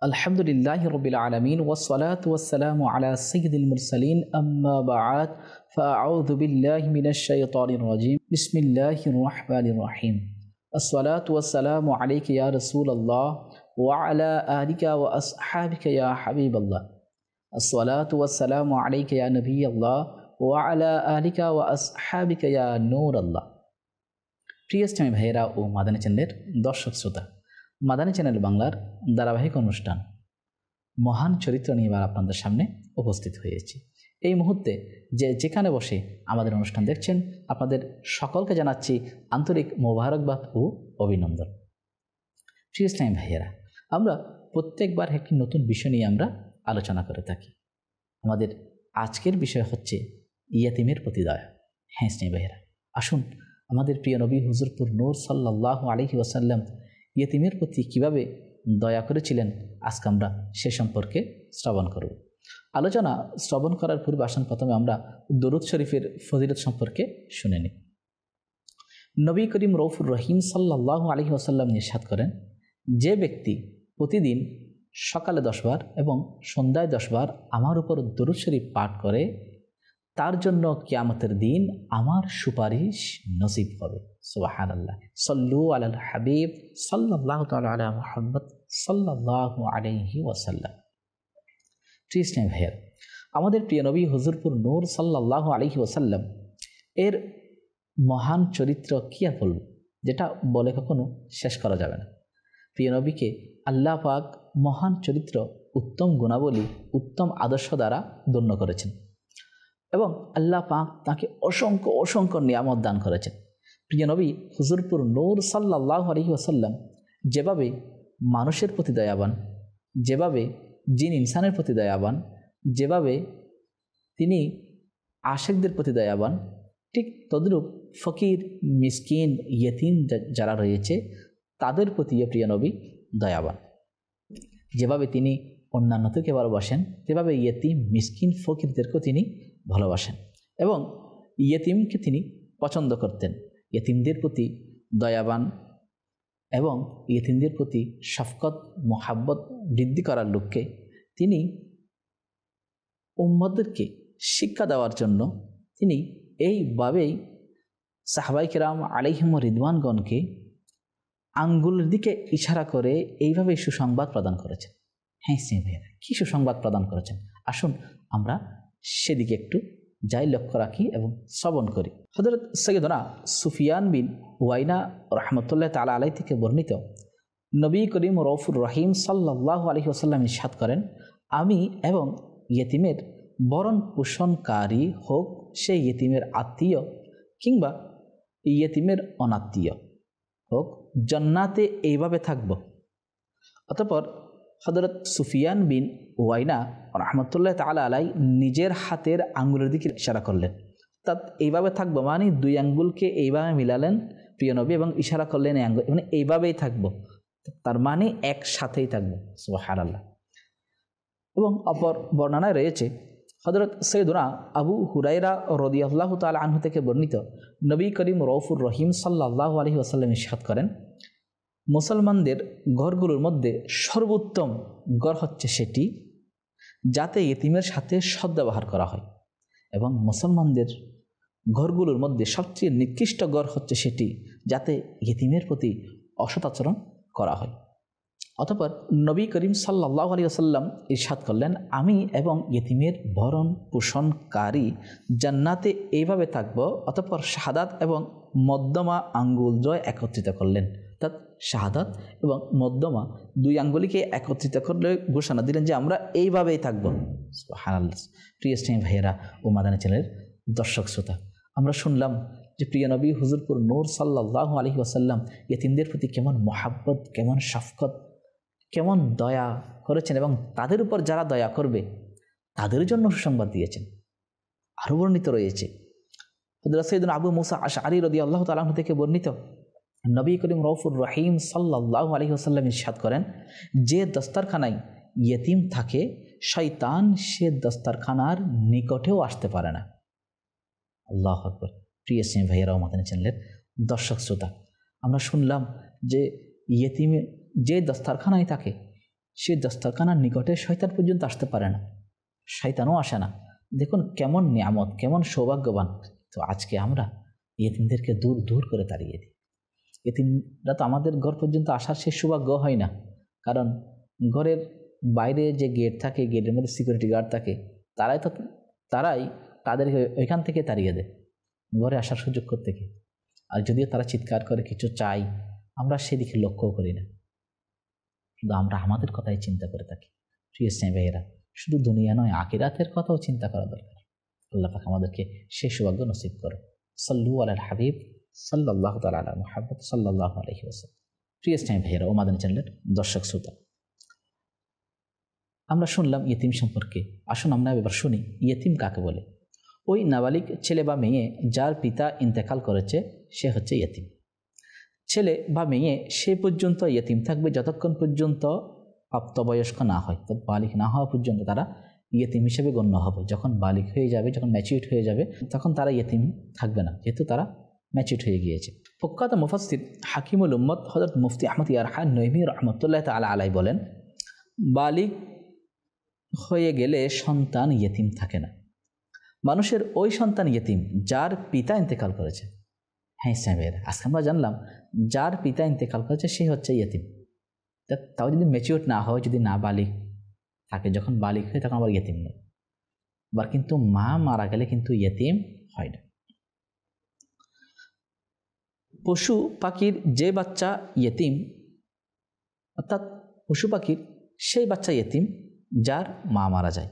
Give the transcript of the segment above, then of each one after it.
আলহামদুলিল্লাহি রাব্বিল আলামিন ওয়াসসালাতু ওয়াসসালামু আলা সাইয়্যিদিল মুরসালিন আম্মা বা'দ ফাআউযু বিল্লাহি মিনাশ শাইতানির রাজীম বিসমিল্লাহির রাহমানির রহিম আসসালাতু ওয়াসসালামু আলাইকা ইয়া রাসূলুল্লাহ ওয়া আলা আলিকা ওয়া আসহাবিকা ইয়া হাবিবাল্লাহ আসসালাতু ওয়াসসালামু আলাইকা ইয়া নবিয়াল্লাহ ওয়া আলা আলিকা ওয়া আসহাবিকা ইয়া নূরাল্লাহ। প্রিয় ইসলামী ভাইয়েরা ও মাদানী চ্যানেলের দর্শক শ্রোতা, মাদানী চ্যানেল বাংলার ধারাবাহিক অনুষ্ঠান মহান চরিত্র নিয়ে এবার আপনাদের সামনে উপস্থিত হয়েছি। এই মুহূর্তে যেখানে বসে আমাদের অনুষ্ঠান দেখছেন, আপনাদের সকলকে জানাচ্ছি আন্তরিক মোবারকবাদ ও অভিনন্দন। প্রিয় ইসলামী ভাইয়েরা, আমরা প্রত্যেকবার একটি নতুন বিষয় নিয়ে আমরা আলোচনা করে থাকি। আমাদের আজকের বিষয় হচ্ছে ইয়াতিমের প্রতি দয়া। হ্যাঁ ইসলামী ভাইয়েরা, আসুন আমাদের প্রিয় নবী হুজুরপুর নূর সাল্লাল্লাহু আলাইহি ওয়াসাল্লাম ইয়াতিমের প্রতি কিভাবে দয়া করেছিলেন, আজকে আমরা সে সম্পর্কে শ্রবণ করব। আলোচনা শ্রবণ করার পূর্বে আসুন প্রথমে আমরা দরুদ শরীফের ফজিলত সম্পর্কে শুনে নিই। নবী করিম রউফুর রহিম সাল্লাল্লাহু আলাইহি ওয়াসাল্লাম ইরশাদ করেন, যে ব্যক্তি প্রতিদিন সকালে 10 বার এবং সন্ধ্যায় 10 বার আমার উপর দরুদ শরীফ পাঠ করে, তার জন্য কিয়ামতের দিন আমার সুপারিশ নসিব হবে। সুবহানাল্লাহ। সাল্লু আলাল হাবিব সাল্লাল্লাহু তাআলা আলা মুহাম্মদ সাল্লাল্লাহু আলাইহি ওয়াসাল্লাম। প্রিয় ইসলামী ভাইয়েরা, আমাদের প্রিয় নবী হুজুরপুর নূর সাল্লাল্লাহু আলাইহি ওয়াসাল্লাম এর মহান চরিত্র কি আর বলব, যেটা বলে কখনো শেষ করা যাবে না। প্রিয় নবীকে আল্লাহ পাক মহান চরিত্র, উত্তম গুণাবলী, উত্তম আদর্শ দ্বারা ধন্য করেছেন এবং আল্লাহ পাক তাকে অসংখ্য অসংখ্য নিয়ামত দান করেছেন। প্রিয় নবী হুজুরপুর নূর সাল্লাল্লাহু আলাইহি ওয়াসাল্লাম যেভাবে মানুষের প্রতি দয়াবান, যেভাবে জিন ইনসানের প্রতি দয়াবান, যেভাবে তিনি আশেকদের প্রতি দয়াবান, ঠিক তদ্রূপ ফকির, মিসকিন, ইয়েতিম যারা রয়েছে তাদের প্রতিও প্রিয় নবী দয়াবান। যেভাবে তিনি অন্যান্যদেরকে ভালোবাসেন, যেভাবে ইয়েতিম, মিসকিন, ফকিরদেরকেও তিনি ভালোবাসেন এবং ইয়েতিমকে তিনি পছন্দ করতেন। ইয়েতিমদের প্রতি দয়াবান এবং ইয়েতিমদের প্রতি শফকত, মোহাব্বত বৃদ্ধি করার লক্ষ্যে তিনি উম্মতদেরকে শিক্ষা দেওয়ার জন্য তিনি এইভাবেই সাহাবায়ে কেরাম আলাইহিম রিদওয়ানগণকে আঙ্গুলের দিকে ইশারা করে এইভাবে সুসংবাদ প্রদান করেছেন। হ্যাঁ ভাইয়েরা, কি সুসংবাদ প্রদান করেছেন, আসুন আমরা সেদিকে একটু যাই, লক্ষ্য রাখি এবং শ্রবণ করি। হযরত সাইয়্যিদুনা সুফিয়ান বিন ওয়াইনা রাহমাতুল্লাহ তাআলা আলাইহি থেকে বর্ণিত, নবী করিম রউফুর রহিম সাল্লাল্লাহু আলাইহি ওয়াসাল্লাম ইরশাদ করেন, আমি এবং ইয়েতিমের বরণ পোষণকারী, হোক সে ইয়েতিমের আত্মীয় কিংবা ইয়েতিমের অনাত্মীয় হোক, জান্নাতে এইভাবে থাকব। অতঃপর হযরত সুফিয়ান বিন ওয়াইনা রাহমাতুল্লাহ তাআলা আলাইহি নিজের হাতের আঙ্গুলের দিকে ইশারা করলেন। অর্থাৎ এইভাবে থাকবো মানে দুই আঙ্গুলকে এইভাবে মিলালেন প্রিয় নবী এবং ইশারা করলেন এই আঙ্গুল, মানে এইভাবেই থাকবো, তার মানে একসাথেই থাকবো। সুবহানাল্লাহ। এবং অপর বর্ণনায় রয়েছে হযরত সাইয়্যিদুনা আবু হুরায়রা রাদিয়াল্লাহু তাআলা আনহু থেকে বর্ণিত, নবী করিম রউফুর রহিম সাল্লাল্লাহু আলাইহি ওয়াসাল্লাম ইরশাদ করেন, মুসলমানদের ঘরগুলোর মধ্যে সর্বোত্তম ঘর হচ্ছে সেটি যাতে ইয়েতিমের সাথে সদ্ব্যবহার করা হয়, এবং মুসলমানদের ঘরগুলোর মধ্যে সবচেয়ে নিকৃষ্ট ঘর হচ্ছে সেটি যাতে ইয়েতিমের প্রতি অসৎ আচরণ করা হয়। অতঃপর নবী করিম সাল্লাল্লাহু আলাইহি ওয়াসাল্লাম ইরশাদ করলেন, আমি এবং ইয়েতিমের ভরণ পোষণকারী জান্নাতে এইভাবে থাকব। অতঃপর শাহাদাত এবং মধ্যমা আঙ্গুল জয় একত্রিত করলেন, অর্থাৎ শাহাদাত এবং মধ্যমা দুই আঙ্গুলিকে একত্রিত করলে ঘোষণা দিলেন যে আমরা এইভাবেই থাকব। সুবহানাল্লাহ। প্রিয় ইসলামী ভাইয়েরা ও মাদানী চ্যানেলের দর্শক শ্রোতা, আমরা শুনলাম যে প্রিয় নবী হুজুরপুর নূর সাল্লাল্লাহু আলাইহি ওয়াসাল্লাম ইয়েতিমদের প্রতি কেমন মহাব্বত, কেমন শফকত, কেমন দয়া করেছেন এবং তাদের উপর যারা দয়া করবে তাদের জন্য সুসংবাদ দিয়েছেন। আরও বর্ণিত রয়েছে হযরত সাইয়্যিদুনা আবু মুসা আশআরী রাদিয়াল্লাহু তাআলা আনহু থেকে বর্ণিত, নবী করিম রউফুর রহিম সাল্লাল্লাহু আলাইহি ওয়াসাল্লাম ইরশাদ করেন, যে দস্তারখানায় ইয়েতিম থাকে শয়তান সে দস্তারখানার নিকটেও আসতে পারে না। আল্লাহু আকবার। প্রিয় ইসলামী ভাইয়েরা ও মাদানী চ্যানেলের দর্শক শ্রোতা, আমরা শুনলাম যে ইয়েতিম যে দস্তারখানায় থাকে সেই দস্তরখানার নিকটে শয়তান পর্যন্ত আসতে পারে না, শয়তানও আসে না। দেখুন কেমন নিয়ামত, কেমন সৌভাগ্যবান। তো আজকে আমরা ইয়েতিমদেরকে দূর দূর করে তাড়িয়ে দিই। ইয়েতিমরা তো আমাদের ঘর পর্যন্ত আসার সে সৌভাগ্য হয় না, কারণ ঘরের বাইরে যে গেট থাকে, গেটের মধ্যে সিকিউরিটি গার্ড থাকে, তারাই তাদেরকে ওইখান থেকে তাড়িয়ে দেয়, ঘরে আসার সুযোগ থেকে। আর যদিও তারা চিৎকার করে কিছু চাই, আমরা সেদিকে লক্ষ্যও করি না, কিন্তু আমরা আমাদের কথাই চিন্তা করে থাকি। প্রিয় স্নেহ ভাইয়েরা, শুধু দুনিয়া নয়, আখিরাতের কথাও চিন্তা করা দরকার। আল্লাহ পাক আমাদেরকে সেই সৌভাগ্য নসিব করে। সাল্লু আলাল হাবিব সাল্লাল্লাহু তাআলা আলা মুহাম্মদ সাল্লাল্লাহু আলাইহি ওয়াসাল্লাম। প্রিয় স্নেহ ভাইয়েরা ও মাদানী চ্যানেলের দর্শক শ্রোতা, আমরা শুনলাম ইয়েতিম সম্পর্কে। আসুন আমরা এবার শুনি ইয়েতিম কাকে বলে। ওই নাবালিগ ছেলে বা মেয়ে যার পিতা ইন্তেকাল করেছে সে হচ্ছে ইয়েতিম। ছেলে বা মেয়ে সে পর্যন্ত ইয়েতিম থাকবে যতক্ষণ পর্যন্ত প্রাপ্তবয়স্ক না হয়, তো বালিগ না হওয়া পর্যন্ত তারা ইয়েতিম হিসেবে গণ্য হবে। যখন বালিগ হয়ে যাবে, যখন ম্যাচিউরড হয়ে যাবে, তখন তারা ইয়েতিম থাকবে না, যেহেতু তারা ম্যাচিউরড হয়ে গিয়েছে। প্রখ্যাত মুফাসসির হাকিমুল উম্মত হযরত মুফতি আহমদ ইয়ারহান নঈমী রাহমাতুল্লাহ তাআলা আলাইহি বলেন, বালিগ হয়ে গেলে সন্তান ইয়েতিম থাকে না। মানুষের ওই সন্তান ইয়েতিম যার পিতা ইন্তেকাল করেছে। হ্যাঁ ইসলামের আজকে আমরা জানলাম যার পিতা ইন্তেকাল করেছে সে হচ্ছে ইয়েতিম। তাও যদি ম্যাচিউর না হয়, যদি না বালিগ থাকে, যখন বালিগ হয় তখন আবার ইয়েতিম নেই। আবার কিন্তু মা মারা গেলে কিন্তু ইয়েতিম হয় না। পশু পাখির যে বাচ্চা ইয়েতিম, অর্থাৎ পশু পাখির সেই বাচ্চা ইয়েতিম যার মা মারা যায়।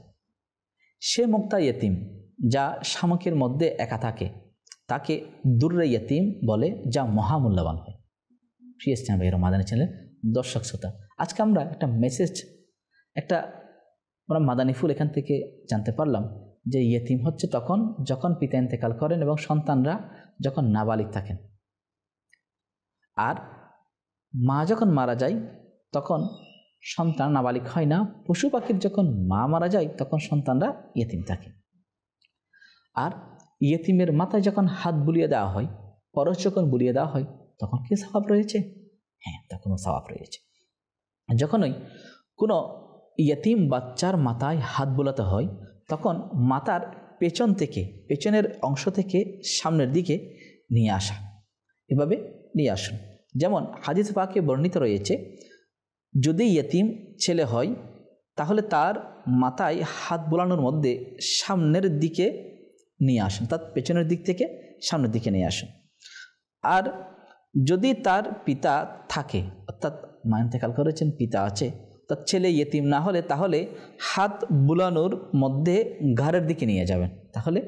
সে মুক্তা ইয়েতিম যা শামুকের মধ্যে একা থাকে, তাকে দুররে ইয়েতিম বলে, যা মহামূল্যবান হয়। প্রিয় ইসলাম ভাইয়ের মাদানী চ্যানেলের দর্শক শ্রোতা, আজকে আমরা একটা মেসেজ, আমরা মাদানী ফুল এখান থেকে জানতে পারলাম যে ইয়েতিম হচ্ছে তখন যখন পিতা ইন্তেকাল করেন এবং সন্তানরা যখন নাবালিগ থাকেন। আর মা যখন মারা যায় তখন সন্তান নাবালিগ হয় না। পশু পাখির যখন মা মারা যায় তখন সন্তানরা ইয়েতিম থাকে। আর ইয়েতিমের মাথায় যখন হাত বুলিয়ে দেওয়া হয়, পরশ যখন বুলিয়ে দেওয়া হয়, তখন কি সওয়াব রয়েছে? হ্যাঁ, তখনও সওয়াব রয়েছে। যখনই কোনো ইয়েতিম বাচ্চার মাথায় হাত বোলাতে হয়, তখন মাথার পেছনের অংশ থেকে সামনের দিকে নিয়ে আসা, এভাবে নিয়ে আসুন। যেমন হাদিস পাকে বর্ণিত রয়েছে, যদি ইয়েতিম ছেলে হয় তাহলে তার মাথায় হাত বোলানোর মধ্যে সামনের দিকে নিয়ে আসুন, তার পেছনের দিক থেকে সামনের দিকে নিয়ে আসুন। আর যদি তার পিতা থাকে, অর্থাৎ মা ইন্তেকাল করেছেন, পিতা আছে, তার ছেলে ইয়েতিম না হলে তাহলে হাত বুলানোর মধ্যে ঘাড়ের দিকে নিয়ে যাবেন, তাহলে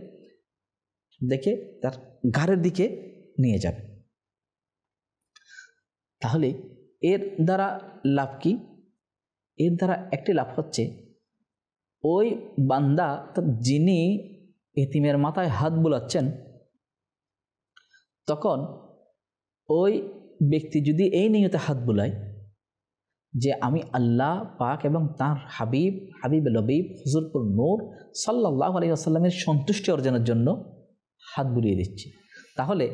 দেখে তার ঘাড়ের দিকে নিয়ে যাবেন। তাহলে এর দ্বারা লাভ কি? এর দ্বারা একটি লাভ হচ্ছে, ওই বান্দা যিনি ইতিমের মাথায় হাত বুলাচ্ছেন, তখন ওই ব্যক্তি যদি এই নিয়তে হাত বুলায় যে আমি আল্লাহ পাক এবং তার হাবিব লবিব হুজুরপুর নূর সাল্লাল্লাহু আলাইহি ওয়াসাল্লামের সন্তুষ্টি অর্জনের জন্য হাত বুলিয়ে দিচ্ছি, তাহলে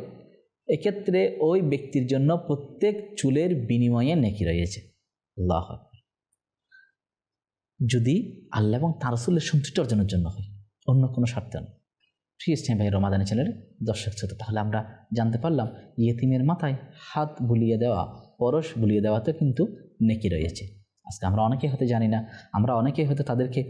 এক্ষেত্রে ওই ব্যক্তির জন্য প্রত্যেক চুলের বিনিময়ে নেকি রয়েছে। আল্লাহু আকবার। যদি আল্লাহ এবং তার রাসূলের সন্তুষ্টি অর্জনের জন্য হয়, অন্য কোনো স্বার্থ নয়। প্রিয় ইসলাম ভাই রমাদানী চ্যানেলের দর্শক শ্রোতা, তাহলে আমরা জানতে পারলাম ইয়েতিমের মাথায় হাত বুলিয়ে দেওয়া, পরশ বুলিয়ে দেওয়াতে কিন্তু নেকি রয়েছে। আজকে আমরা অনেকেই হয়তো জানি না, আমরা অনেকেই হয়তো তাদেরকে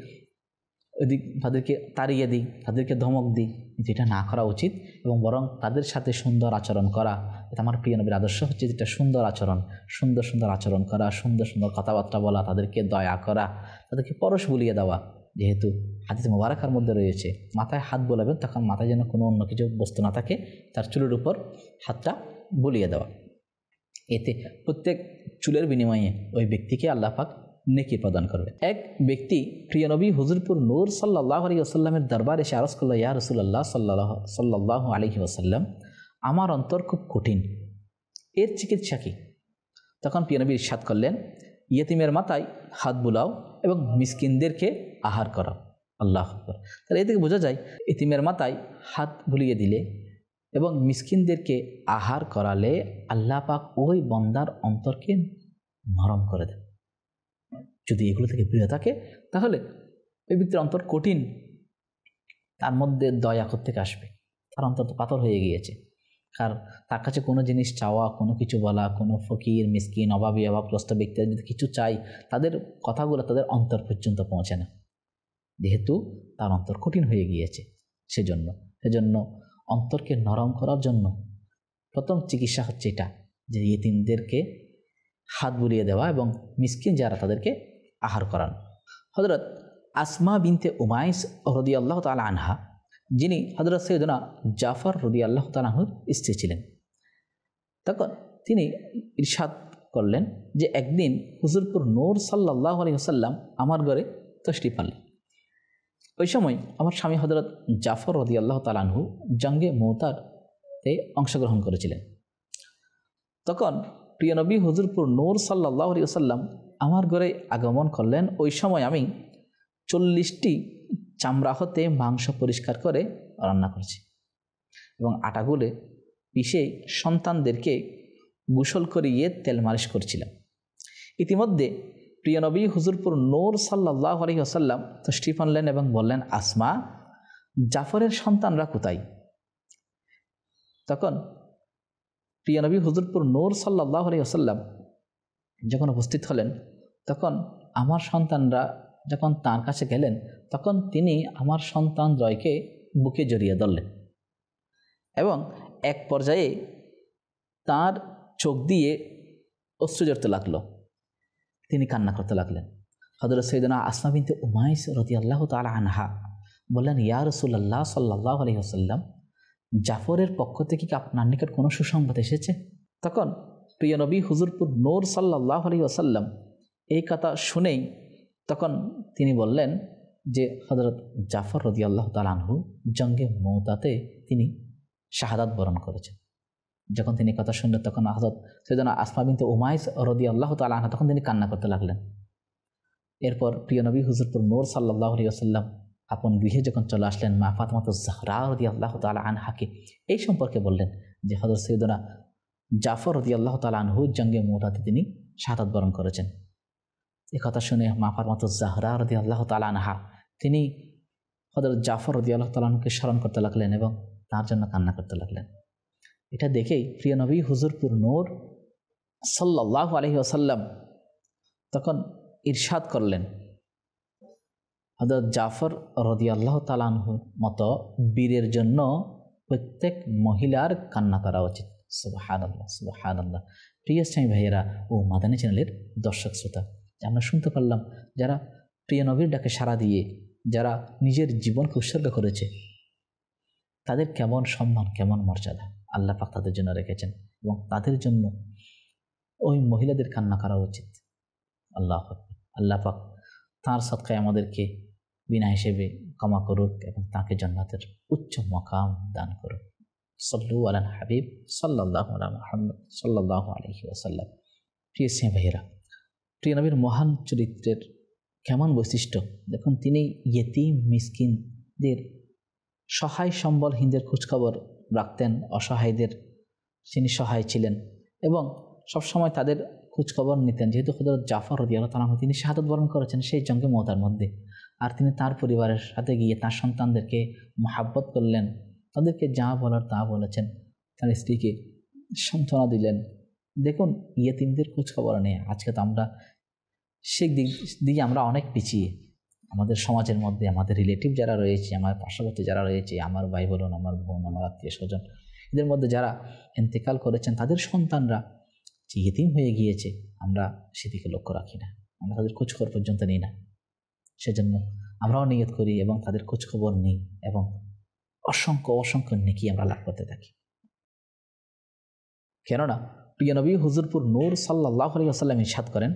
তাড়িয়ে দিই, তাদেরকে ধমক দিই, কিন্তু এটা না করা উচিত। এবং বরং তাদের সাথে সুন্দর আচরণ করা, এটা আমার প্রিয় নবীর আদর্শ হচ্ছে যেটা সুন্দর আচরণ, সুন্দর সুন্দর আচরণ করা, সুন্দর সুন্দর কথাবার্তা বলা, তাদেরকে দয়া করা, তাদেরকে পরশ বুলিয়ে দেওয়া। যেহেতু হাদিস মুবারাকার মধ্যে রয়েছে মাথায় হাত বোলাবেন তখন মাথায় যেন কোনো অন্য কিছু বস্তু না থাকে, তার চুলের উপর হাতটা বুলিয়ে দেওয়া, এতে প্রত্যেক চুলের বিনিময়ে ওই ব্যক্তিকে আল্লাহ পাক নেকি প্রদান করবে। এক ব্যক্তি প্রিয় নবী হুজুরপুর নূর সাল্লাল্লাহু আলাইহি ওয়াসাল্লামের দরবারে এসে আরজ করল, ইয়া রাসূলুল্লাহ সাল্লাল্লাহু আলাইহি ওয়াসাল্লাম, আমার অন্তর খুব কঠিন, এর চিকিৎসা কি? তখন প্রিয় নবী ইরশাদ করলেন, ইয়েতিমের মাথায় হাত বুলাও এবং মিসকিনদেরকে আহার করাও। আল্লাহু আকবার। তাহলে এ থেকে বোঝা যায় ইয়েতিমের মাথায় হাত বুলিয়ে দিলে এবং মিসকিনদেরকে আহার করালে আল্লাহ পাক ওই বান্দার অন্তরকে নরম করে দেন। যদি এগুলো থেকে বিরত থাকে তাহলে ওই ব্যক্তির অন্তর কঠিন, তার মধ্যে দয়া থেকে আসবে। তার অন্তর তো পাথর হয়ে গিয়েছে। কারণ তার কাছে কোনো জিনিস চাওয়া, কোনো কিছু বলা, কোনো ফকির, মিসকিন, অভাবী, অভাবগ্রস্ত ব্যক্তিরা যদি কিছু চাই, তাদের কথাগুলো তাদের অন্তর পর্যন্ত পৌঁছে না, যেহেতু তার অন্তর কঠিন হয়ে গিয়েছে। সেজন্য অন্তরকে নরম করার জন্য প্রথম চিকিৎসা হচ্ছে এটা, যে ইয়েতিমদেরকে হাত বুলিয়ে দেওয়া এবং মিসকিন যারা তাদেরকে আহার করানো। হযরত আসমা বিনতে উমাইস রাদিয়াল্লাহু তাআলা আনহা, যিনি হযরত সৈয়দনা জাফর রাদিয়াল্লাহু তাআলা আনহুর স্ত্রী ছিলেন, তখন তিনি ইরশাদ করলেন যে একদিন হুজুরপুর নূর সাল্লাল্লাহু আলাইহি ওয়াসাল্লাম আমার ঘরে তশরিফ আনলেন। ওই সময় আমার স্বামী হযরত জাফর রাদিয়াল্লাহু তাআলা আনহু জঙ্গে মুতাতে অংশগ্রহণ করেছিলেন। তখন প্রিয় নবী হুজুরপুর নূর সাল্লাল্লাহু আলাইহি ওয়াসাল্লাম আমার ঘরে আগমন করলেন। ওই সময় আমি 40টি চামড়া হতে মাংস পরিষ্কার করে রান্না করেছি এবং আটাগুলে পিষে সন্তানদেরকে গোসল করিয়ে তেল মালিশ করছিলাম। ইতিমধ্যে প্রিয় নবী হুজুরপুর নূর সাল্লাল্লাহু আলাইহি ওয়াসাল্লাম তশরিফ আনলেন এবং বললেন, আসমা, জাফরের সন্তানরা কোথায়? তখন প্রিয় নবী হুজুরপুর নূর সাল্লাল্লাহু আলাইহি ওয়াসাল্লাম যখন উপস্থিত হলেন, তখন আমার সন্তানরা যখন তার কাছে গেলেন, তখন তিনি আমার সন্তান জয়কে বুকে জড়িয়ে ধরলেন এবং এক পর্যায়ে তার চোখ দিয়ে অশ্রু ঝরতে লাগলো। তিনি কান্না করতে লাগলেন। হযরত সৈয়দনা আসমা বিনতে উমাইস রাদিয়াল্লাহু তাআলা আনহা বললেন, ইয়া রাসূলুল্লাহ সাল্লাল্লাহু আলাইহি ওয়াসাল্লাম, জাফরের পক্ষ থেকে কি আপনার নিকট কোনো সুসংবাদ এসেছে? তখন প্রিয় নবী হুজুরপুর নূর সাল্লাল্লাহু আলাইহি ওয়াসাল্লাম এই কথা শুনেই তখন তিনি বললেন যে হযরত জাফর রাদিয়াল্লাহু তাআলা আনহু জঙ্গে মুতাতে তিনি শাহাদাত বরণ করেছেন। যখন তিনি কথা শুনলেন, তখন হযরত সৈয়দনা আসমা বিনতে উমাইস রাদিয়াল্লাহু তাআলা আনহা তখন তিনি কান্না করতে লাগলেন। এরপর প্রিয় নবী হুজুরপুর নূর সাল্লাল্লাহু আলাইহি ওয়াসাল্লাম আপন গৃহে যখন চলে আসলেন, মা ফাতেমাতুজ জাহরা রাদিয়াল্লাহু তাআলা আনহাকে এই সম্পর্কে বললেন যে হযরত সৈয়দনা জাফর রাদিয়াল্লাহু তাআলা আনহু জঙ্গে মুতাতে তিনি শাহাদাত বরণ করেছেন। এই কথা শুনে মা ফাতেমাতুজ জাহরা রাদিয়াল্লাহু তাআলা আনহা তিনি হযরত জাফর রাদিয়াল্লাহু তাআলা আনহুকে স্মরণ করতে লাগলেন এবং তার জন্য কান্না করতে লাগলেন। এটা দেখেই প্রিয় নবী হুজুরপুর নূর সাল্লাল্লাহু আলাইহি ওয়াসাল্লাম তখন ইরশাদ করলেন, হযরত জাফর রাদিয়াল্লাহু তাআলা আনহুর মতো বীরের জন্য প্রত্যেক মহিলার কান্না করা উচিত। সুবহানাল্লাহ, সুবহানাল্লাহ। প্রিয় ইসলামী ভাইয়েরা ও মাদানী চ্যানেলের দর্শক শ্রোতা, আমরা শুনতে পারলাম যারা প্রিয় নবীর ডাকে সাড়া দিয়ে যারা নিজের জীবনকে উৎসর্গ করেছে, তাদের কেমন সম্মান, কেমন মর্যাদা আল্লাহ পাক তাদের জন্য রেখেছেন এবং তাদের জন্য ওই মহিলাদের কান্না করা উচিত। আল্লাহ পাক তাঁর সদকায় আমাদেরকে বিনা হিসেবে ক্ষমা করুক এবং তাকে জান্নাতের উচ্চ মাকাম দান করুক। সাল্লু আলা হাবিব সাল্লাল্লাহু আলা মুহাম্মদ সাল্লাল্লাহু আলাইহি ওয়াসাল্লাম। প্রিয় স্নেহ ভাইয়েরা, প্রিয় নবীর মহান চরিত্রের কেমন বৈশিষ্ট্য দেখুন। তিনি ইয়েতিম মিসকিনদের, সহায় সম্বলহীনদের খোঁজখবর রাখতেন, অসহায়দের তিনি সহায় ছিলেন এবং সবসময় তাদের খোঁজখবর নিতেন। যেহেতু হযরত জাফর রাদিয়াল্লাহু তাআলা তিনি শাহাদাত বরণ করেছেন সেই জঙ্গে মুতার মধ্যে, আর তিনি তার পরিবারের সাথে গিয়ে তার সন্তানদেরকে মহাব্বত করলেন, তাদেরকে যা বলার তা বলেছেন, তার স্ত্রীকে সান্ত্বনা দিলেন। দেখুন ইয়েতিমদের খোঁজখবর নেই। আজকে তো আমরা সেই দিকে আমরা অনেক পিছিয়ে। আমাদের সমাজের মধ্যে আমাদের রিলেটিভ যারা রয়েছে, আমার পার্শ্ববর্তী যারা রয়েছে, আমার ভাই বলুন, আমার বোন, আমার আত্মীয় স্বজন, এদের মধ্যে যারা ইন্তেকাল করেছেন তাদের সন্তানরা যে ইয়েতিম হয়ে গিয়েছে, আমরা সেদিকে লক্ষ্য রাখি না, আমরা তাদের খোঁজখবর পর্যন্ত নিই না। সেজন্য আমরাও নিয়ত করি এবং তাদের খোঁজখবর নিই এবং অসংখ্য অসংখ্য নেকি আমরা লাভ করতে থাকি। কেননা প্রিয় নবী হুজুরপুর নূর সাল্লাল্লাহু আলাইহি ওয়াসাল্লাম ইরশাদ করেন,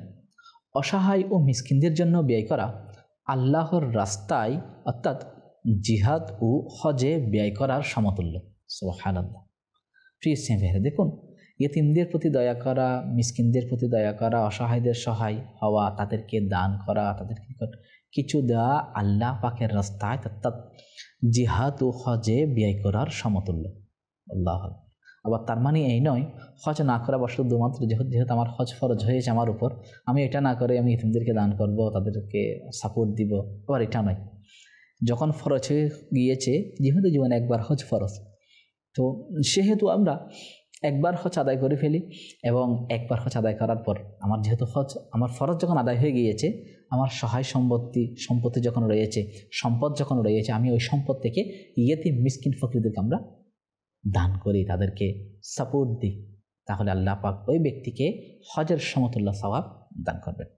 অসহায় ও মিসকিনদের জন্য ব্যয় করা আল্লাহর রাস্তায় অর্থাৎ জিহাদ ও হজে ব্যয় করার সমতুল্য। সুবহানাল্লাহ। প্রিয় স্নেহিতরা, দেখুন ইয়েতিমদের প্রতি দয়া করা, মিসকিনদের প্রতি দয়া করা, অসহায়দের সহায় হওয়া, তাদেরকে দান করা, তাদেরকে কিছু দেওয়া আল্লাহ পাকের রাস্তায় অর্থাৎ জিহাদ ও হজে ব্যয় করার সমতুল্য। আল্লাহ। আবার তার মানে এই নয় হজ না করা বা শুধুমাত্র যেহেতু আমার হজ ফরজ হয়েছে আমার উপর, আমি এটা না করে আমি ইতিমদেরকে দান করব, তাদেরকে সাপোর্ট দিব, আবার এটা নয়। যখন ফরজ হয়ে গিয়েছে, যেহেতু জীবনে একবার হজ ফরজ, তো সেহেতু আমরা একবার হজ আদায় করে ফেলি, এবং একবার হজ আদায় করার পর আমার যেহেতু আমার ফরজ যখন আদায় হয়ে গিয়েছে, আমার সহায় সম্পত্তি যখন রয়েছে, সম্পদ যখন রয়েছে, আমি ওই সম্পদ থেকে ইয়েতিম মিসকিন ফকিরদেরকে আমরা দান করি, তাদেরকে সাপোর্ট দিই, তাহলে আল্লাহ পাক ওই ব্যক্তিকে হজের সমতুল্য সওয়াব দান করবেন।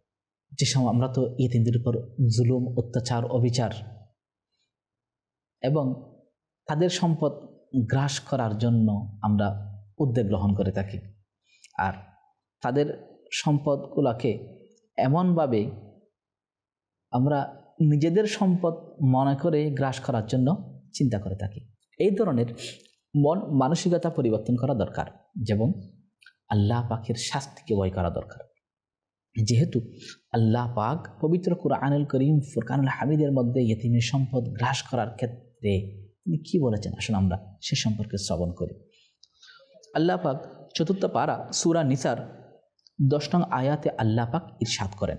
যে সময় আমরা তো ইয়েতিমদের উপর জুলুম, অত্যাচার, অবিচার এবং তাদের সম্পদ গ্রাস করার জন্য আমরা উদ্যোগ গ্রহণ করে থাকি, আর তাদের সম্পদগুলোকে এমনভাবে আমরা নিজেদের সম্পদ মনে করে গ্রাস করার জন্য চিন্তা করে থাকি। এই ধরনের মানসিকতা পরিবর্তন করা দরকার, যেমন আল্লাহ পাকের শাস্তিকে ভয় করা দরকার। যেহেতু আল্লাহ পাক পবিত্র কুরআনুল কারীম ফুরকানুল হামিদের মধ্যে ইয়েতিমের সম্পদ গ্রাস করার ক্ষেত্রে তিনি কি বলেছেন, আসুন আমরা সে সম্পর্কে শ্রবণ করি। আল্লাহ পাক ৪র্থ পারা সূরা নিসার ১০ নং আয়াতে আল্লাহ পাক ইরশাদ করেন,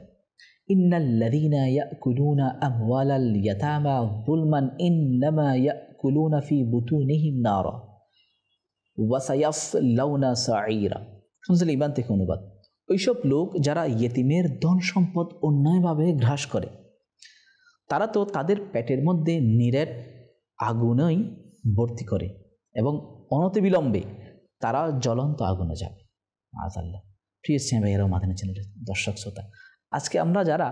ইন্নাল্লাযীনা ইয়াকুলুনা আমওয়ালাল ইয়াতামা যুলমান ইন্নামা ইয়াকুলুনা ফি বুতুনিহিম নারা ওয়া সায়াসলাউনা সাঈরা। শুনছেন ইমান থেকে অনুবাদ, ওইসব লোক যারা ইয়েতিমের ধন সম্পদ অন্যায়ভাবে গ্রাস করে, তারা তো তাদের পেটের মধ্যে নিরেট আগুনই ভর্তি করে এবং অনতিবিলম্বে তারা জ্বলন্ত আগুনে যাবে। আল্লাহ। প্রিয় ভাইয়েরাও মাদানী চ্যানেলের দর্শক শ্রোতা, আজকে আমরা যারা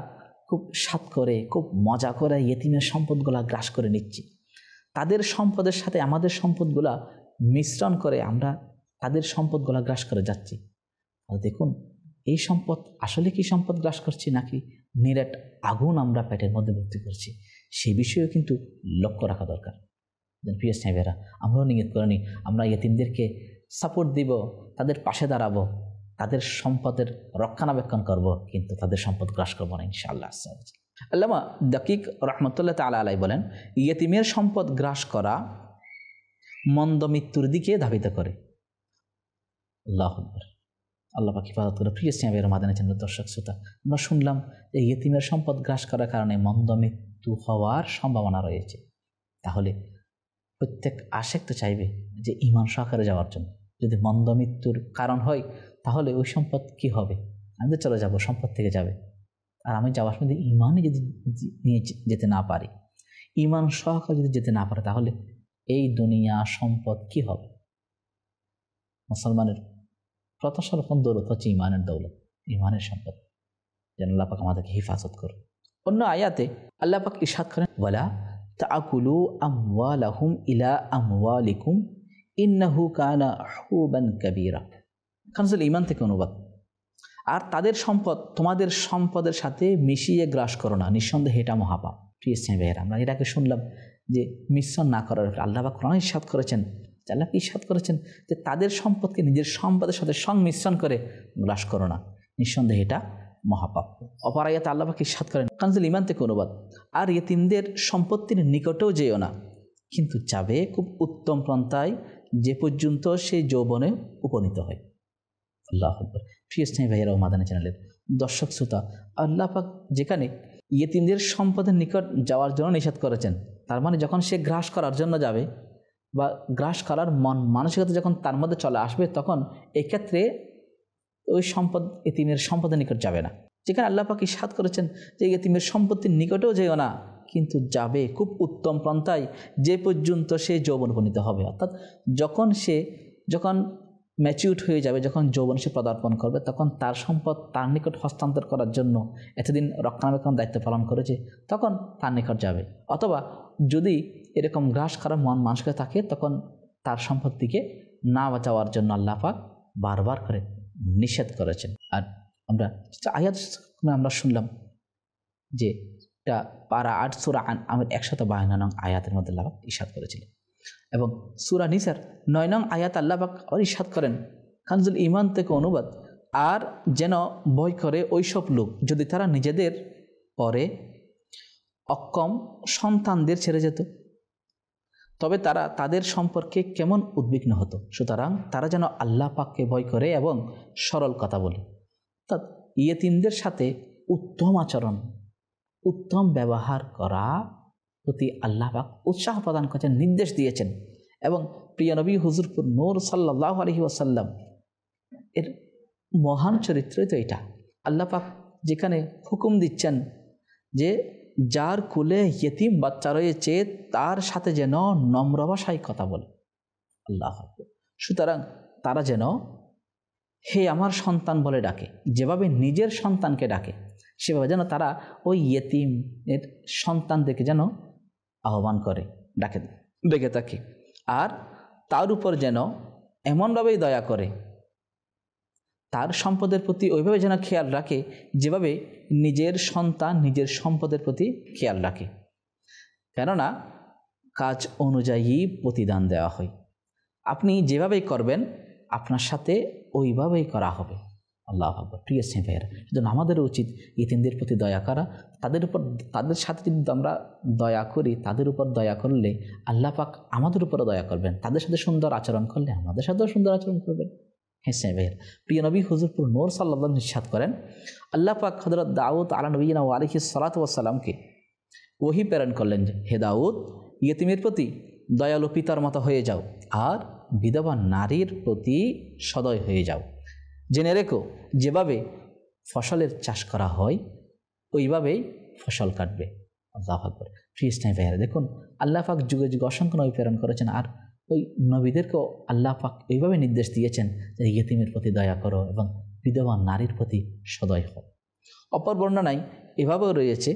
খুব স্বাদ করে, খুব মজা করে ইয়েতিমের সম্পদগুলা গ্রাস করে নিচ্ছি, তাদের সম্পদের সাথে আমাদের সম্পদগুলা মিশ্রণ করে আমরা তাদের সম্পদগুলা গ্রাস করে যাচ্ছি। দেখুন, এই সম্পদ আসলে কি সম্পদ গ্রাস করছি নাকি নিরেট আগুন আমরা পেটের মধ্যে ভর্তি করছি, সেই বিষয়েও কিন্তু লক্ষ্য রাখা দরকার। প্রিয় স্নেহেরা, আমরাও নিয়ত করে নিই, আমরা ইয়েতিমদেরকে সাপোর্ট দিব, তাদের পাশে দাঁড়াবো, তাদের সম্পদের রক্ষণাবেক্ষণ করব, কিন্তু তাদের সম্পদ গ্রাস করবো না ইনশাআল্লাহ। আল্লামা দাকিক রহমতুল্লাহ তাআলা আলাইহি বলেন, ইয়েতিমের সম্পদ গ্রাস করা মন্দ মৃত্যুর দিকে ধাবিত করে। আল্লাহু আকবার। আল্লাহ পাক হিফাজত করে। প্রিয় স্নেহের মাদানী চ্যানেলের দর্শক শ্রোতা, আমরা শুনলাম যে ইয়েতিমের সম্পদ গ্রাস করার কারণে মন্দ মৃত্যু হওয়ার সম্ভাবনা রয়েছে। তাহলে প্রত্যেক আশিক তো চাইবে যে ঈমান সহকারে যাওয়ার জন্য। যদি মন্দ মৃত্যুর কারণ হয়, তাহলে ওই সম্পদ কি হবে? আমি তো চলে যাব, সম্পদ থেকে যাবে। আর আমি যাওয়ার সময় ঈমানই যদি নিয়ে যেতে না পারি, ঈমান সহকারে যদি যেতে না পারে, তাহলে এই দুনিয়া সম্পদ কি হবে? মুসলমানের প্রথম দৌলত হচ্ছে ঈমানের দৌলত, ঈমানের সম্পদ। যেন আল্লাহ পাক আমাদেরকে হিফাজত করুন। অন্য আয়াতে আল্লাহ পাক ইরশাদ করেন, ওয়ালা তাকুলু আমওয়ালাহুম ইলা আমওয়ালিকুম ইন্নাহু কানা হুবান কাবীরা। কানজুল ঈমান থেকে অনুবাদ। আর তাদের সম্পদ তোমাদের সম্পদের সাথে মিশিয়ে গ্রাস করো না, নিঃসন্দেহে এটা মহাপাপ। প্রিয় ভাইয়েরা, আমরা এটাকে শুনলাম যে মিশ্রণ না করার আল্লাহ পাক কোরআনে ইরশাদ করেছেন, আল্লাহ ইরশাদ করেছেন যে তাদের সম্পদকে নিজের সম্পদের সাথে সংমিশ্রণ করে গ্রাস করো না, নিঃসন্দেহে এটা মহাপাপ। অপর আয়াতে আল্লাহ পাক ইরশাদ করেন, কানজুল ঈমান থেকে অনুবাদ, আর ইয়েতিমদের সম্পত্তির নিকটেও যেও না, কিন্তু যাবে খুব উত্তম পন্থায় যে পর্যন্ত সেই যৌবনে উপনীত হয়। আল্লাহু আকবার। প্রিয় স্নেহী ভাইয়েরা ও মাদানী চ্যানেলের দর্শক শ্রোতা, আল্লাহ পাক যেখানে ইয়েতিমদের সম্পদের নিকট যাওয়ার জন্য নিষেধ করেছেন, তার মানে যখন সে গ্রাস করার জন্য যাবে বা গ্রাস করার মানসিকতা যখন তার মধ্যে চলে আসবে, তখন এক্ষেত্রে ওই সম্পদ ইয়েতিমের সম্পদের নিকট যাবে না। যেখানে আল্লাহ পাক ইরশাদ করেছেন যে ইয়েতিমের সম্পত্তির নিকটেও যেও না, কিন্তু যাবে খুব উত্তম পন্থায় যে পর্যন্ত সে যৌবন উপনীত হবে। অর্থাৎ যখন ম্যাচিউর হয়ে যাবে, যখন যৌবন সে পদার্পণ করবে, তখন তার সম্পদ তার নিকট হস্তান্তর করার জন্য এতদিন রক্ষণাবেক্ষণ দায়িত্ব পালন করেছে, তখন তার নিকট যাবে। অথবা যদি এরকম গ্রাস করার মানসিকতা থাকে, তখন তার সম্পত্তিকে না বাঁচাওয়ার জন্য আল্লাহ পাক বারবার করে নিষেধ করেছেন। আর আমরা আয়াত আমরা শুনলাম যে এটা পারা ৮ সূরা আমের ১৫২ নং আয়াতের মধ্যে আল্লাহ ইরশাদ করেছিলেন। এবং সূরা নিসার ৯ নং আয়াত আল্লাহ পাক ইরশাদ করেন, কানজুল ঈমান থেকে অনুবাদ, আর যেন ভয় করে ওইসব লোক যদি তারা নিজেদের পরে অক্ষম সন্তানদের ছেড়ে যেত, তবে তারা তাদের সম্পর্কে কেমন উদ্বিগ্ন হতো। সুতরাং তারা যেন আল্লাহ পাককে ভয় করে এবং সরল কথা বলে। অর্থাৎ ইয়েতিমদের সাথে উত্তম আচরণ, উত্তম ব্যবহার করা প্রতি আল্লাহ পাক উৎসাহ প্রদান করেছেন, নির্দেশ দিয়েছেন। এবং প্রিয় নবী হুজুরপুর নূর সাল্লাল্লাহু আলাইহি ওয়াসাল্লাম এর মহান চরিত্রই তো এটা। আল্লাহ পাক যেখানে হুকুম দিচ্ছেন যে যার কুলে ইয়েতিম বাচ্চা রয়েছে তার সাথে যেন নম্র ভাষায় কথা বলে। আল্লাহ আকবার। সুতরাং তারা যেন হে আমার সন্তান বলে ডাকে, যেভাবে নিজের সন্তানকে ডাকে সেভাবে যেন তারা ওই ইয়েতিমের সন্তানদেরকে যেন আহ্বান করে, ডেকে থাকে। আর তার উপর যেন এমনভাবেই দয়া করে, তার সম্পদের প্রতি ওইভাবে যেন খেয়াল রাখে যেভাবে নিজের সন্তান নিজের সম্পদের প্রতি খেয়াল রাখে। কেননা কাজ অনুযায়ী প্রতিদান দেওয়া হয়। আপনি যেভাবেই করবেন আপনার সাথে ওইভাবেই করা হবে। আল্লাহু আকবার। প্রিয় স্নেহ ভাইয়েরা, সেজন্য আমাদেরও উচিত ইতিমদের প্রতি দয়া করা। তাদের সাথে যদি আমরা দয়া করি, তাদের উপর দয়া করলে আল্লাহ পাক আমাদের উপরও দয়া করবেন। তাদের সাথে সুন্দর আচরণ করলে আমাদের সাথেও সুন্দর আচরণ করবেন। হ্যাঁ স্নেহ ভাইয়েরা, প্রিয় নবী হুজুরপুর নূর সাল্লাল্লাহু আলাইহি ইরশাদ করেন, আল্লাহ পাক হযরত দাউদ আলা নবিয়িনা ওয়া আলাইহিস সালাতু ওয়াস সালামকে ওহী প্রেরণ করলেন যে, হে দাউদ, ইয়েতিমের প্রতি দয়ালু পিতার মতো হয়ে যাও আর বিধবা নারীর প্রতি সদয় হয়ে যাও। জেনে রেখো, যেভাবে ফসলের চাষ করা হয় ওইভাবেই ফসল কাটবে। আল্লাহু আকবার। প্রিয় স্নেহ ভাইয়েরা, দেখুন আল্লাহ পাক যুগে যুগে অসংখ্য নবী প্রেরণ করেছেন, আর ওই নবীদেরকেও আল্লাহ পাক এইভাবে নির্দেশ দিয়েছেন যে ইয়েতিমের প্রতি দয়া করো এবং বিধবা নারীর প্রতি সদয় হও। অপর বর্ণনায় এভাবেও রয়েছে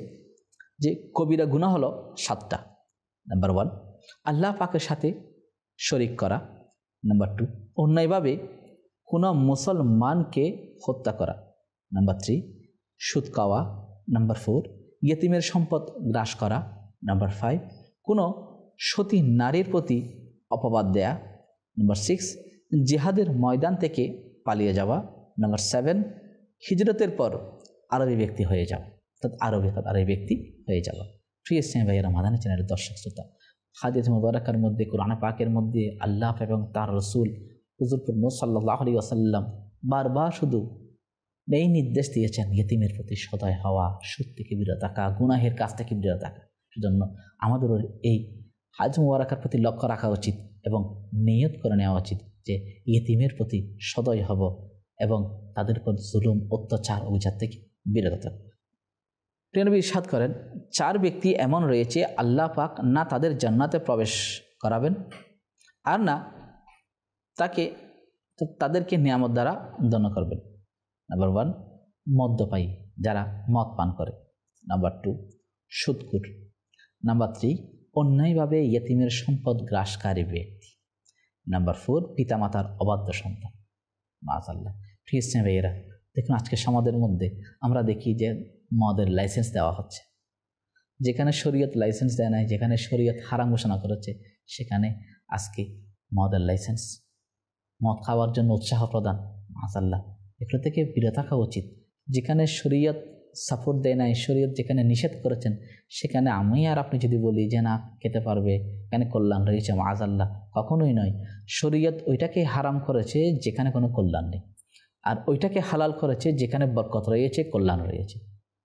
যে কবিরা গুনাহ হলো 7টা। নাম্বার 1, আল্লাহ পাকের সাথে শরিক করা। নাম্বার 2, অন্যায়ভাবে কোনো মুসলমানকে হত্যা করা। নাম্বার 3, সুদ খাওয়া। নাম্বার 4, ইয়েতিমের সম্পদ গ্রাস করা। নাম্বার 5, কোনো সতী নারীর প্রতি অপবাদ দেয়া। নাম্বার 6, জিহাদের ময়দান থেকে পালিয়ে যাওয়া। নাম্বার 7, হিজরতের পর আরবি ব্যক্তি হয়ে যাওয়া, অর্থাৎ আরবি ব্যক্তি হয়ে যাওয়া। প্রিয় স্নেহ ভাইয়েরা, মাদানী চ্যানেলের দর্শক শ্রোতা, হাদিস মুবারাকার মধ্যে, কোরআন পাকের মধ্যে আল্লাহ এবং তার রসুল হুজুরপুর নূর সাল্লাল্লাহু আলাইহি ওয়াসাল্লাম বারবার শুধু এই নির্দেশ দিয়েছেন ইয়েতিমের প্রতি সদয় হওয়া, সুদ থেকে বিরত থাকা, গুনাহের কাজ থেকে বিরত থাকা। সেজন্য আমাদের এই হাজ মুবারাকার প্রতি লক্ষ্য রাখা উচিত এবং নিয়ত করে নেওয়া উচিত যে ইয়েতিমের প্রতি সদয় হব এবং তাদের উপর জুলুম, অত্যাচার, অবিচার থেকে বিরত থাকব। প্রিয় নবী ইরশাদ করেন, 4 ব্যক্তি এমন রয়েছে আল্লাহ পাক না তাদের জান্নাতে প্রবেশ করাবেন আর না তাদেরকে নিয়ামত দ্বারা ধন্য করবেন। নাম্বার 1, মদ্যপায়ী, যারা মদ পান করে। নাম্বার 2, সুদখোর। নাম্বার 3, অন্যায়ভাবে ইয়েতিমের সম্পদ গ্রাসকারী ব্যক্তি। নাম্বার 4, পিতামাতার অবাধ্য সন্তান। মাশাআল্লাহ। প্রিয় স্নেহ ভাইয়েরা, দেখুন আজকে সমাজের মধ্যে আমরা দেখি যে মদের লাইসেন্স দেওয়া হচ্ছে। যেখানে শরীয়ত লাইসেন্স দেয় নাই, যেখানে শরীয়ত হারাম ঘোষণা করেছে, সেখানে আজকে মদের লাইসেন্স, মদ খাওয়ার জন্য উৎসাহ প্রদান। মাশাআল্লাহ, এগুলো থেকে বিরত থাকা উচিত। যেখানে শরীয়ত সাপোর্ট দেয় নাই, শরীয়ত যেখানে নিষেধ করেছেন, সেখানে আমি আর আপনি যদি বলি যে না খেতে পারবে, এখানে কল্যাণ রয়েছে, মাশাআল্লাহ, কখনোই নয়। শরীয়ত ওইটাকে হারাম করেছে যেখানে কোনো কল্যাণ নেই, আর ওইটাকে হালাল করেছে যেখানে বরকত রয়েছে, কল্যাণ রয়েছে।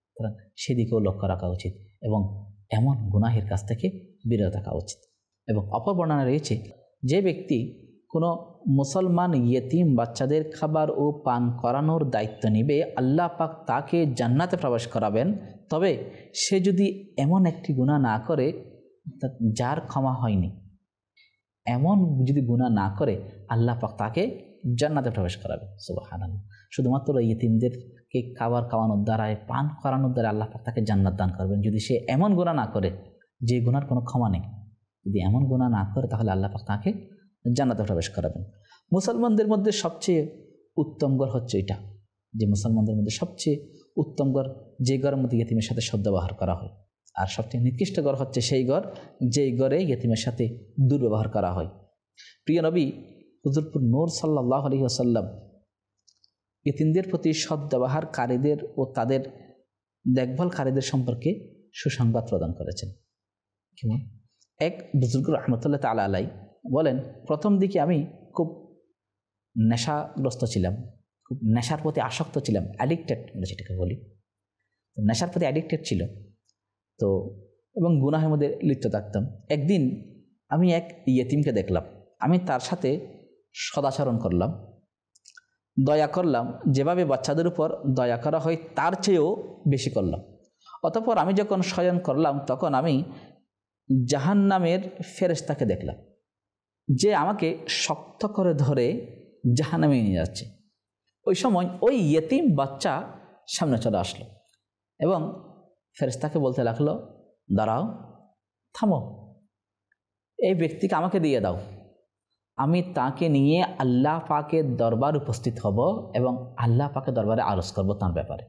সুতরাং সেদিকেও লক্ষ্য রাখা উচিত এবং এমন গুনাহের কাছ থেকে বিরত থাকা উচিত। এবং অপর বর্ণনা রয়েছে, যে ব্যক্তি কোনো মুসলমান ইয়েতিম বাচ্চাদের খাবার ও পান করানোর দায়িত্ব নেবে, আল্লাহ পাক তাকে জান্নাতে প্রবেশ করাবেন। তবে সে যদি এমন একটি গুনাহ না করে যার ক্ষমা হয়নি, এমন যদি গুনাহ না করে, আল্লাহ পাক তাকে জান্নাতে প্রবেশ করাবে। সুবহানাল্লাহ। শুধুমাত্র ইয়েতিমদেরকে খাবার খাওয়ানোর দ্বারায়, পান করানোর দ্বারা আল্লাহ পাক তাকে জান্নাত দান করবেন। যদি সে এমন গুনাহ না করে যে গুনার কোনো ক্ষমা নেই, যদি এমন গুনাহ না করে, তাহলে আল্লাহ পাক তাকে জান্নাতে প্রবেশ করাবেন। মুসলমানদের মধ্যে সবচেয়ে উত্তম ঘর হচ্ছে এটা, যে মুসলমানদের মধ্যে সবচেয়ে উত্তম ঘর যে ঘরের মধ্যে ইয়েতিমের সাথে সদ্ব্যবহার করা হয়। আর সবচেয়ে নিকৃষ্ট ঘর হচ্ছে সেই ঘর যেই ঘরে ইয়েতিমের সাথে দুর্ব্যবহার করা হয়। প্রিয় নবী হুজুরপুর নূর সাল্লাল্লাহু আলাইহি ওয়াসাল্লাম ইয়েতিমদের প্রতি সদ্ব্যবহারকারীদের ও তাদের দেখভালকারীদের সম্পর্কে সুসংবাদ প্রদান করেছেন। কেমন? এক বুজুর্গ রহমতুল্লাহ তাআলা আলাই বলেন, প্রথম দিকে আমি খুব নেশাগ্রস্ত ছিলাম, খুব নেশার প্রতি আসক্ত ছিলাম, অ্যাডিক্টেড আমরা যেটাকে বলি। তো নেশার প্রতি অ্যাডিক্টেড ছিল তো, এবং গুনাহের মধ্যে লিপ্ত থাকতাম। একদিন আমি এক ইয়েতিমকে দেখলাম, আমি তার সাথে সদাচরণ করলাম, দয়া করলাম, যেভাবে বাচ্চাদের উপর দয়া করা হয় তার চেয়েও বেশি করলাম। অতঃপর আমি যখন শয়ন করলাম তখন আমি জাহান্নামের ফেরেশতাকে দেখলাম, যে আমাকে শক্ত করে ধরে জাহান্নামে নিয়ে যাচ্ছে। ওই সময় ওই ইয়েতিম বাচ্চা সামনে চলে আসলো এবং ফেরেশতাকে বলতে লাগলো, দাঁড়াও, থামো, এই ব্যক্তিকে আমাকে দিয়ে দাও, আমি তাকে নিয়ে আল্লাহ পাকের দরবার উপস্থিত হব এবং আল্লাহ পাকের দরবারে আরজ করব তার ব্যাপারে।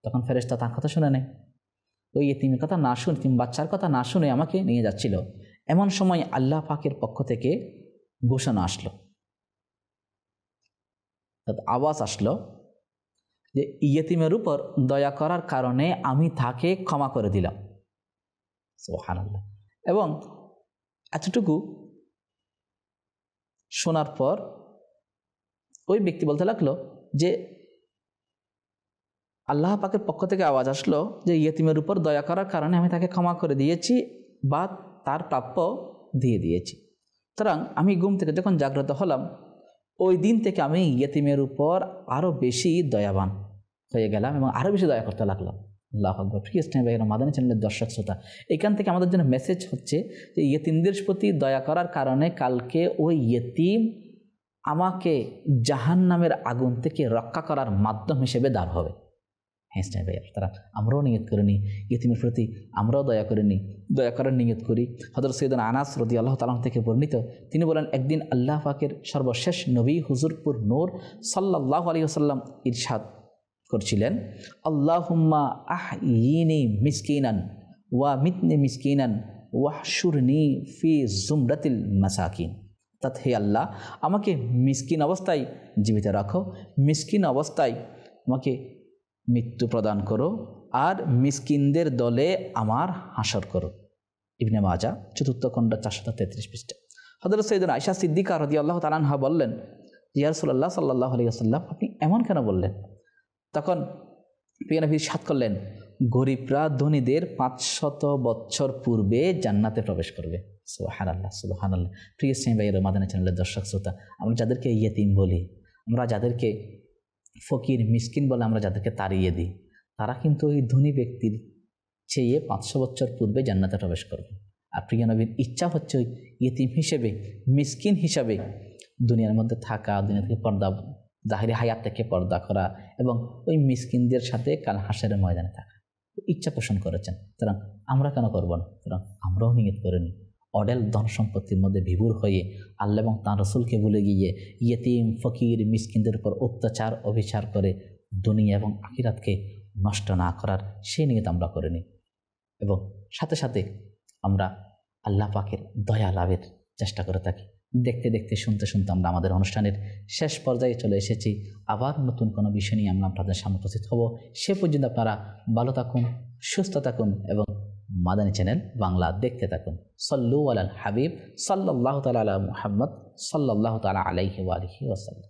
তখন ফেরেশতা তার কথা শুনে নেয়, ওই ইতিমের কথা না শুনে, ইতিম বাচ্চার কথা না শুনে আমাকে নিয়ে যাচ্ছিল। এমন সময় আল্লাহ পাকের পক্ষ থেকে ঘোষণা আসলো, আওয়াজ আসলো যে ইয়েতিমের উপর দয়া করার কারণে আমি তাকে ক্ষমা করে দিলাম। সুবহানাল্লাহ। এবং এতটুকু শোনার পর ওই ব্যক্তি বলতে লাগলো যে আল্লাহ পাকের পক্ষ থেকে আওয়াজ আসলো যে ইয়েতিমের উপর দয়া করার কারণে আমি তাকে ক্ষমা করে দিয়েছি বা তার প্রাপ্য দিয়ে দিয়েছি। সুতরাং আমি ঘুম থেকে যখন জাগ্রত হলাম, ওই দিন থেকে আমি ইয়েতিমের উপর আরও বেশি দয়াবান হয়ে গেলাম এবং আরও বেশি দয়া করতে লাগলাম। আল্লাহু আকবার। প্রিয় স্নেহ ভাইয়েরা, মাদানী চ্যানেলের দর্শক শ্রোতা, এখান থেকে আমাদের জন্য মেসেজ হচ্ছে যে ইয়েতিমদের প্রতি দয়া করার কারণে কালকে ওই ইয়েতিম আমাকে জাহান্নামের আগুন থেকে রক্ষা করার মাধ্যম হিসেবে দাঁড় হবে। হ্যাঁ স্নেহ ভাইয়েরা, তারা আমরাও নিয়ত করে নিই, ইয়েতিমের প্রতি আমরাও দয়া করে নিই, দয়া করার নিয়ত করি। হযরত সৈয়দনা আনাস রাদিয়াল্লাহু তাআলা থেকে বর্ণিত, তিনি বলেন, একদিন আল্লাহ পাকের সর্বশেষ নবী হুজুরপুর নূর সাল্লাল্লাহু আলাইহি ওয়াসাল্লাম ইরশাদ করছিলেন, আল্লাহুম্মা আহয়িনি মিসকিনান ওয়া মিতনি মিসকিনান ওয়াহশুরনি ফি জুমরাতিল মাসাকিন। অর্থাৎ, হে আল্লাহ, আমাকে মিসকিন অবস্থায় জীবিত রাখো, মিসকিন অবস্থায় আমাকে মৃত্যু প্রদান করো, আর মিসকিনদের দলে আমার হাসর করো। ইবনে মাজাহ চতুর্থ খণ্ড 433 পৃষ্ঠা। হযরত সৈয়দনা আয়েশা সিদ্দিকা রাদিয়াল্লাহু তাআলা আনহা বললেন, ইয়া রাসূলুল্লাহ সাল্লাল্লাহু আলাইহি ওয়াসাল্লাম, আপনি এমন কেন বললেন? তখন প্রিয় নবী ইরশাদ করলেন, গরিবরা ধনীদের 500 বছর পূর্বে জান্নাতে প্রবেশ করবে। সুবহানাল্লাহ, সুবহানাল্লাহ। প্রিয় স্নেহ ভাইয়েরা, মাদানী চ্যানেলের দর্শক শ্রোতা, আমরা যাদেরকে ইয়েতিম বলি, আমরা যাদেরকে ফকির মিসকিন বলে আমরা যাদেরকে তাড়িয়ে দিই, তারা কিন্তু ওই ধনী ব্যক্তির চেয়ে 500 বছর পূর্বে জান্নাতে প্রবেশ করবে। আর প্রিয় নবীর ইচ্ছা হচ্ছে ওই ইয়েতিম হিসেবে, মিসকিন হিসাবে দুনিয়ার মধ্যে থাকা, দুনিয়া থেকে পর্দা, জাহিরি হায়াত থেকে পর্দা করা এবং ওই মিসকিনদের সাথে কাল হাসরের ময়দানে থাকা ইচ্ছা পোষণ করেছেন। সুতরাং আমরা কেন করব না? সুতরাং আমরাও নিয়ত করে নিই, অডেল ধন সম্পত্তির মধ্যে বিভোর হয়ে আল্লাহ এবং তাঁর রসুলকে ভুলে গিয়ে ইয়েতিম ফকির মিসকিনদের উপর অত্যাচার অবিচার করে দুনিয়া এবং আখিরাতকে নষ্ট না করার সেই নিয়ত আমরা করে নিই এবং সাথে সাথে আমরা আল্লাহ পাকের দয়া লাভের চেষ্টা করে থাকি। দেখতে দেখতে শুনতে শুনতে আমরা আমাদের অনুষ্ঠানের শেষ পর্যায়ে চলে এসেছি। আবার নতুন কোনো বিষয় নিয়ে আমরা আপনাদের সামনে উপস্থিত হব। সে পর্যন্ত আপনারা ভালো থাকুন, সুস্থ থাকুন এবং মাদানী চ্যানেল বাংলা দেখতে থাকুন। সল্লু আলাল হাবিব সাল্লাল্লাহু তাআলা আলা মুহাম্মদ সাল্লাল্লাহু তাআলা আলাইহি ওয়া আলিহি ওয়াসাল্লাম।